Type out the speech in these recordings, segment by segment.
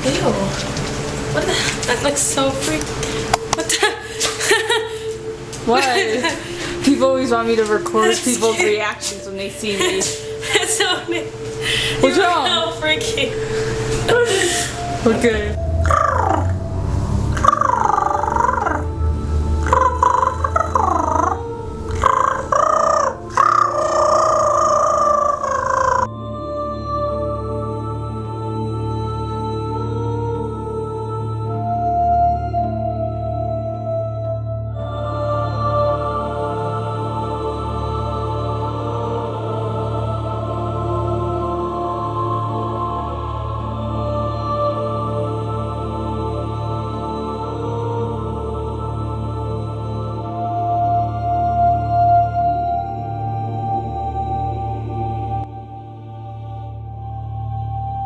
Ew. What the? That looks so freak. What the? What? People always want me to record people's reactions when they see me. That's so neat. What's wrong? So freaky. Okay.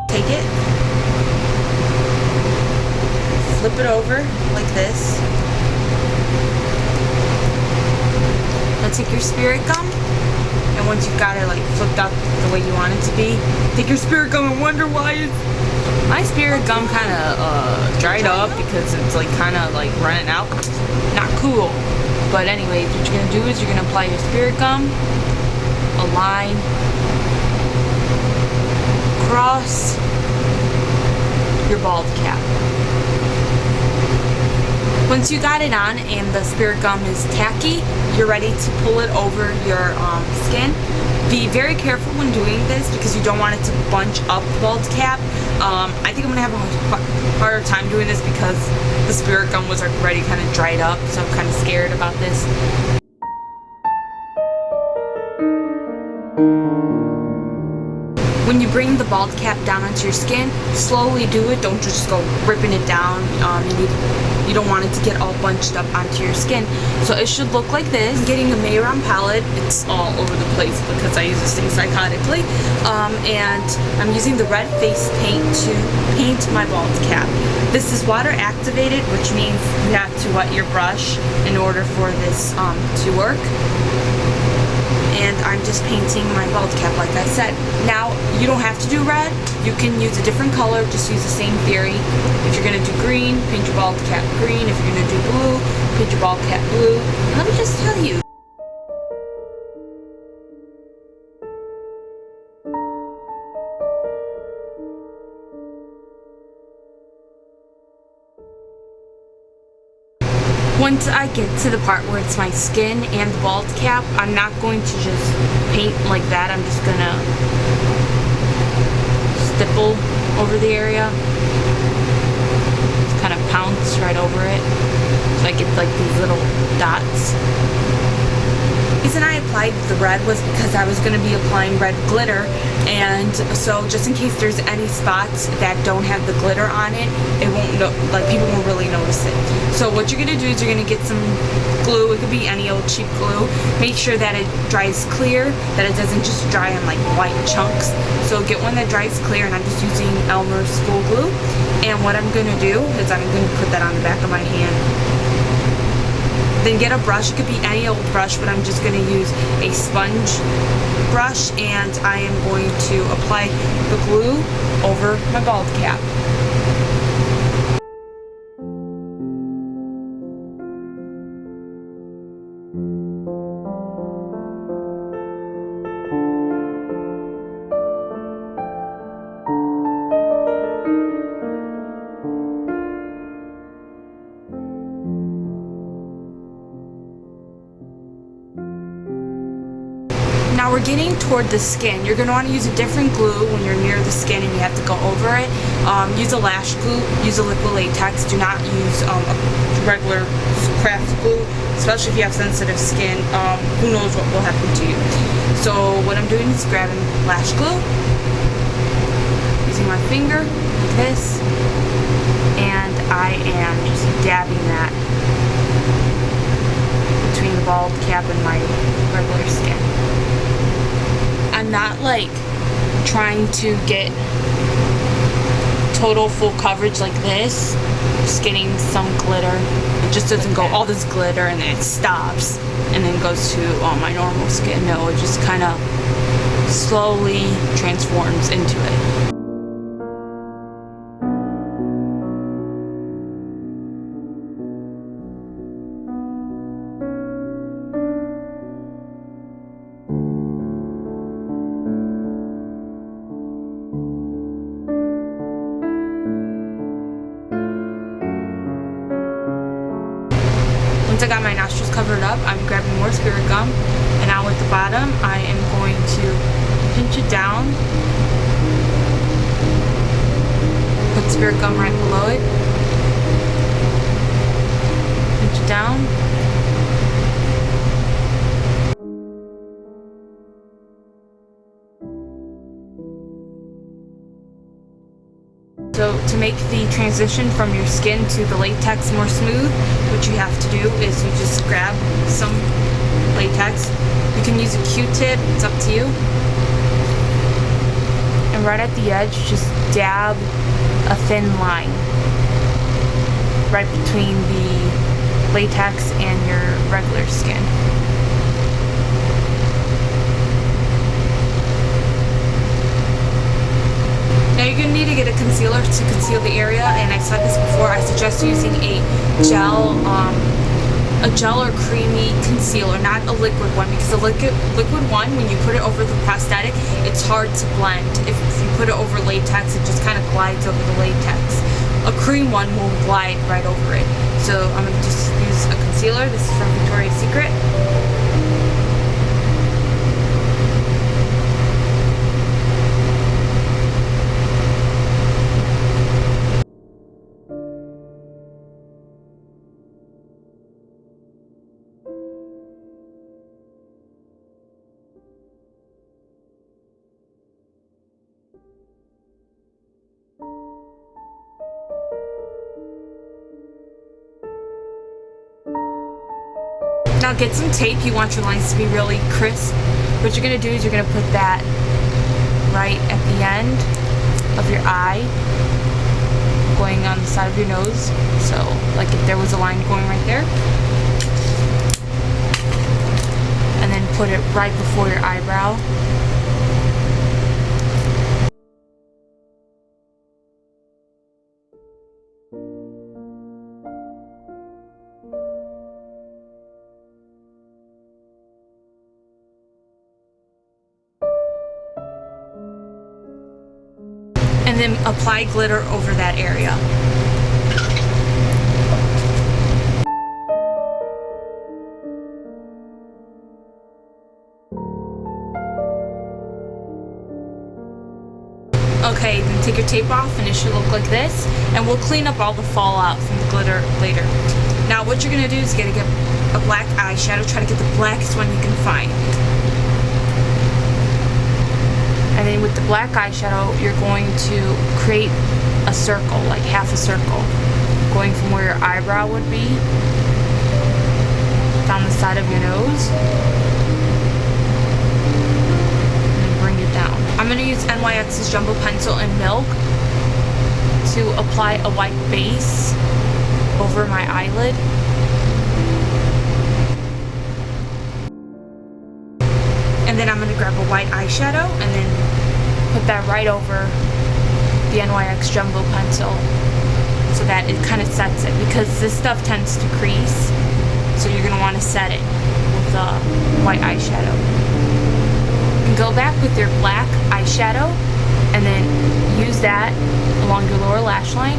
Take it, flip it over like this. Now take your spirit gum, and once you've got it like flipped out the way you want it to be, take your spirit gum and wonder why my spirit gum kind of dried up because it's like kind of like running out. Not cool. But anyways, what you're gonna do is you're gonna apply your spirit gum, a line across your bald cap. Once you got it on and the spirit gum is tacky, you're ready to pull it over your skin. Be very careful when doing this because you don't want it to bunch up the bald cap. I think I'm gonna have a harder time doing this because the spirit gum was already kind of dried up, so I'm kind of scared about this. When you bring the bald cap down onto your skin, slowly do it. Don't just go ripping it down. You don't want it to get all bunched up onto your skin. So it should look like this. I'm getting a Mehron Palette. It's all over the place because I use this thing psychotically. And I'm using the red face paint to paint my bald cap. This is water activated, which means you have to wet your brush in order for this to work. And I'm just painting my bald cap like I said. Now, you don't have to do red. You can use a different color, just use the same theory. If you're gonna do green, paint your bald cap green. If you're gonna do blue, paint your bald cap blue. And let me just tell you, once I get to the part where it's my skin and the bald cap, I'm not going to just paint like that. I'm just gonna stipple over the area. Just kind of pounce right over it. So I get like these little dots. The reason I applied the red was because I was going to be applying red glitter, and so just in case there's any spots that don't have the glitter on it, it won't like people won't really notice it. So what you're going to do is you're going to get some glue. It could be any old cheap glue. Make sure that it dries clear, that it doesn't just dry in like white chunks. So get one that dries clear, and I'm just using Elmer's school glue. And what I'm going to do is I'm going to put that on the back of my hand. Then get a brush. It could be any old brush, but I'm just going to use a sponge brush, and I am going to apply the glue over my bald cap. Now we're getting toward the skin. You're going to want to use a different glue when you're near the skin and you have to go over it. Use a lash glue, use a liquid latex. Do not use a regular craft glue, especially if you have sensitive skin. Who knows what will happen to you. So what I'm doing is grabbing lash glue, using my finger like this, and I am just dabbing that between the bald cap and my regular skin. I'm not like trying to get total full coverage like this. Just getting some glitter. It just doesn't go all this glitter and then it stops and then goes to my normal skin. No, it just kind of slowly transforms into it. Once I got my nostrils covered up, I'm grabbing more spirit gum, and now at the bottom, I am going to pinch it down. Put spirit gum right below it. Pinch it down. So to make the transition from your skin to the latex more smooth, what you have to do is you just grab some latex. You can use a Q-tip, it's up to you. And right at the edge, just dab a thin line right between the latex and your regular skin. Now you're going to need to get a concealer to conceal the area, and I've said this before, I suggest using a gel or creamy concealer, not a liquid one, because the liquid one, when you put it over the prosthetic, it's hard to blend. If you put it over latex, it just kind of glides over the latex. A cream one will glide right over it. So I'm going to just use a concealer. This is from Victoria's Secret. Now get some tape. You want your lines to be really crisp. What you're going to do is you're going to put that right at the end of your eye, going on the side of your nose. So like if there was a line going right there. And then put it right before your eyebrow. And then apply glitter over that area. Okay, then take your tape off and it should look like this. And we'll clean up all the fallout from the glitter later. Now what you're going to do is you're going to get a black eyeshadow. Try to get the blackest one you can find. And then with the black eyeshadow, you're going to create a circle, like half a circle, going from where your eyebrow would be, down the side of your nose, and then bring it down. I'm going to use NYX's Jumbo Pencil in Milk to apply a white base over my eyelid. And then I'm going to grab a white eyeshadow and then put that right over the NYX Jumbo Pencil so that it kind of sets it, because this stuff tends to crease, so you're going to want to set it with a white eyeshadow. And go back with your black eyeshadow and then use that along your lower lash line.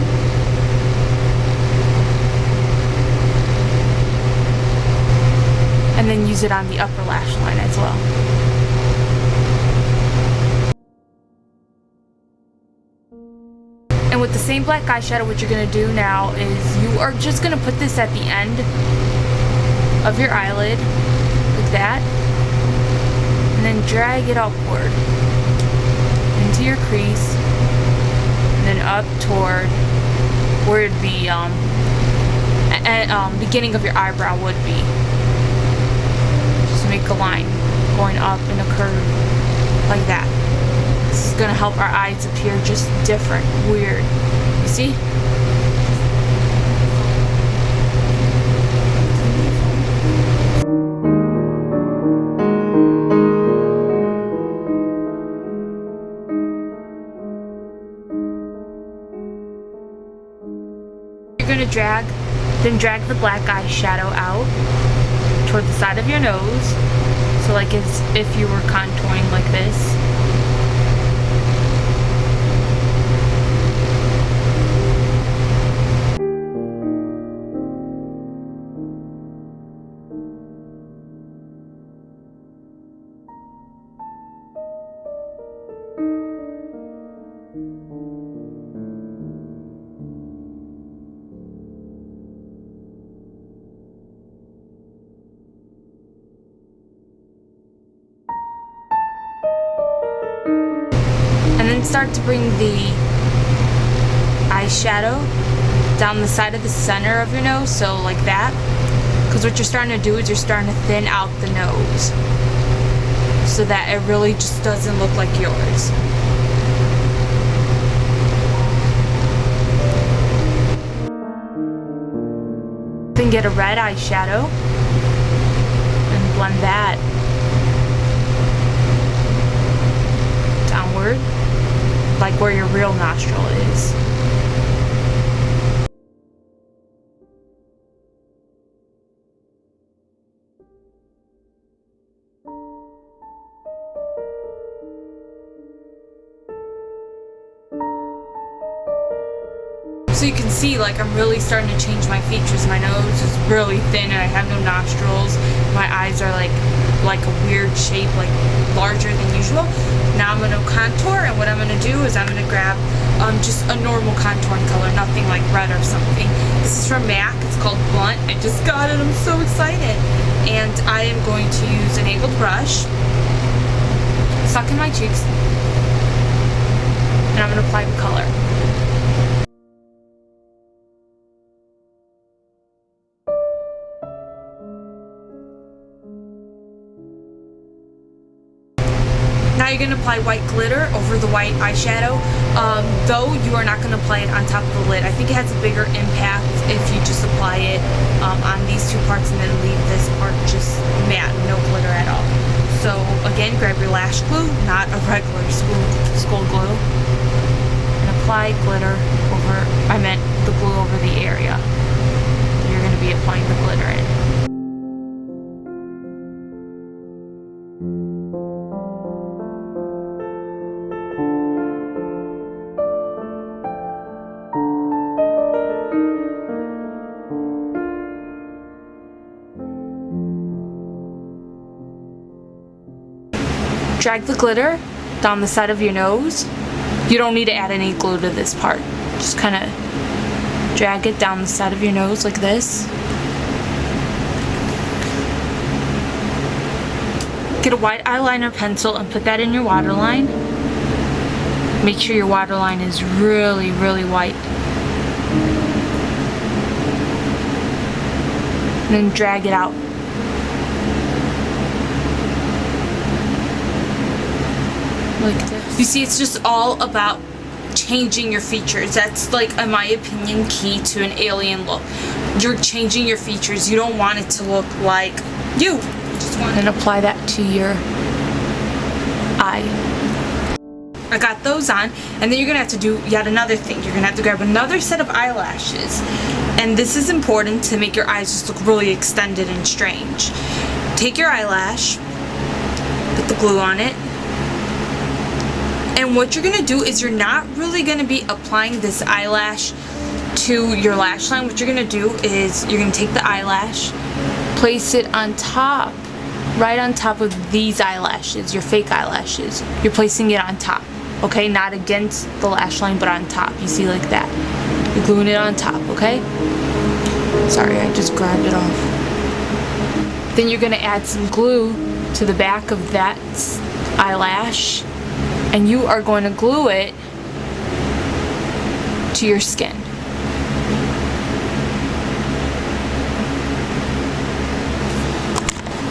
And then use it on the upper lash line as well. And with the same black eyeshadow, what you're going to do now is you are just going to put this at the end of your eyelid, like that, and then drag it upward into your crease, and then up toward where the beginning of your eyebrow would be. Just make a line going up in a curve like that. This is going to help our eyes appear just different, weird. You see? You're going to drag the black eyeshadow out toward the side of your nose. So like as if you were contouring like this. start to bring the eyeshadow down the side of the center of your nose, so like that. Because what you're starting to do is you're starting to thin out the nose so that it really just doesn't look like yours. Then get a red eyeshadow and blend that downward, like where your real nostril is. So you can see, like, I'm really starting to change my features. My nose is really thin and I have no nostrils. My eyes are like a weird shape, like larger than usual. Now I'm going to contour, and what I'm going to do is I'm going to grab just a normal contouring color, nothing like red or something. This is from MAC. It's called Blunt. I just got it. I'm so excited. And I am going to use an angled brush, suck in my cheeks, and I'm going to apply the color. Now you're going to apply white glitter over the white eyeshadow, though you are not going to apply it on top of the lid. I think it has a bigger impact if you just apply it on these two parts and then leave this part just matte, no glitter at all. So again, grab your lash glue, not a regular school glue, and apply glitter over, I meant the glue over the area you're going to be applying the glitter in. Drag the glitter down the side of your nose. You don't need to add any glue to this part. Just kind of drag it down the side of your nose like this. Get a white eyeliner pencil and put that in your waterline. Make sure your waterline is really, really white. And then drag it out. Like this. You see, it's just all about changing your features. That's, like, in my opinion, key to an alien look. You're changing your features. You don't want it to look like you. Just want to apply that to your eye. I got those on, and then you're gonna have to do yet another thing. You're gonna have to grab another set of eyelashes, and this is important to make your eyes just look really extended and strange. Take your eyelash, put the glue on it. And what you're going to do is you're not really going to be applying this eyelash to your lash line. What you're going to do is you're going to take the eyelash, place it on top, right on top of these eyelashes, your fake eyelashes. You're placing it on top, okay? Not against the lash line, but on top. You see, like that. You're gluing it on top, okay? Sorry, I just grabbed it off. Then you're going to add some glue to the back of that eyelash, and you are going to glue it to your skin.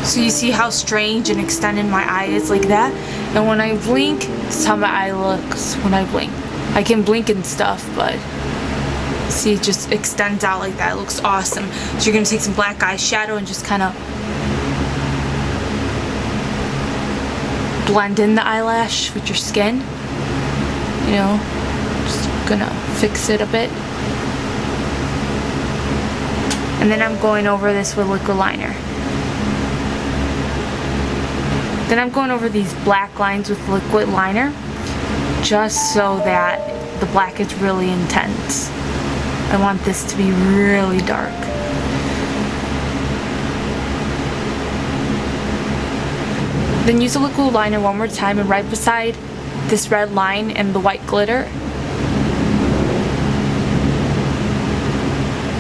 So you see how strange and extended my eye is like that? And when I blink, that's how my eye looks when I blink. I can blink and stuff, but see, it just extends out like that. It looks awesome. So you're going to take some black eyeshadow and just kind of blend in the eyelash with your skin, you know, just gonna fix it a bit. And then I'm going over this with liquid liner. Then I'm going over these black lines with liquid liner, just so that the black is really intense. I want this to be really dark. Then use a liquid liner one more time, and right beside this red line and the white glitter,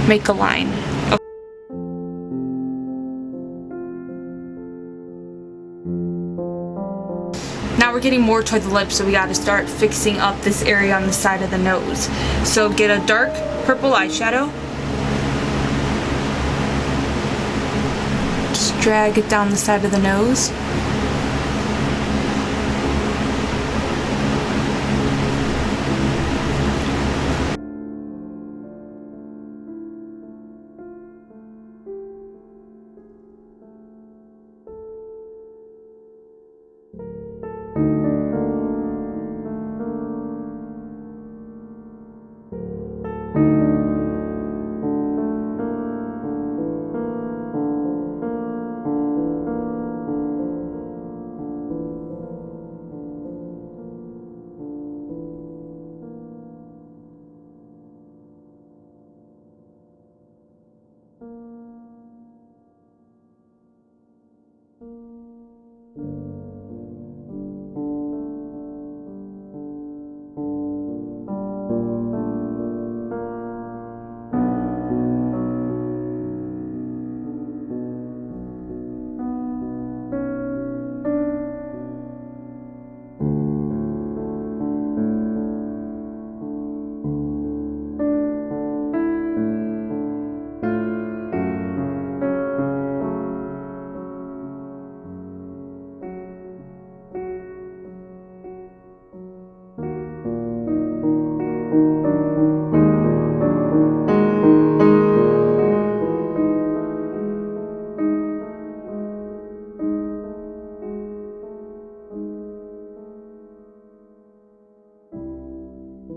make a line. Now we're getting more toward the lips, so we got to start fixing up this area on the side of the nose. So get a dark purple eyeshadow. Just drag it down the side of the nose.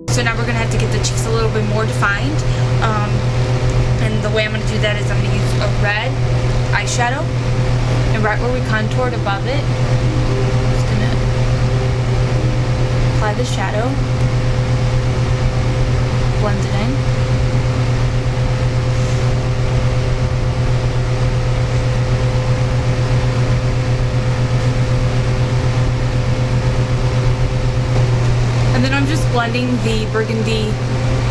So now we're going to have to get the cheeks a little bit more defined. And the way I'm going to do that is I'm going to use a red eyeshadow. And right where we contoured above it, I'm just going to apply the shadow. Blend it in. And then I'm just blending the burgundy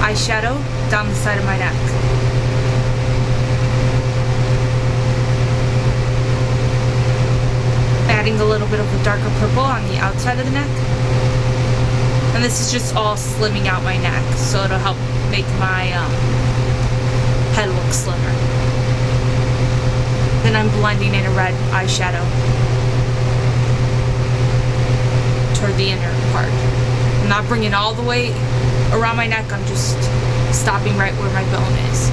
eyeshadow down the side of my neck. Adding a little bit of a darker purple on the outside of the neck. And this is just all slimming out my neck, so it'll help make my head look slimmer. Then I'm blending in a red eyeshadow toward the inner part. I'm not bringing all the way around my neck, I'm just stopping right where my bone is.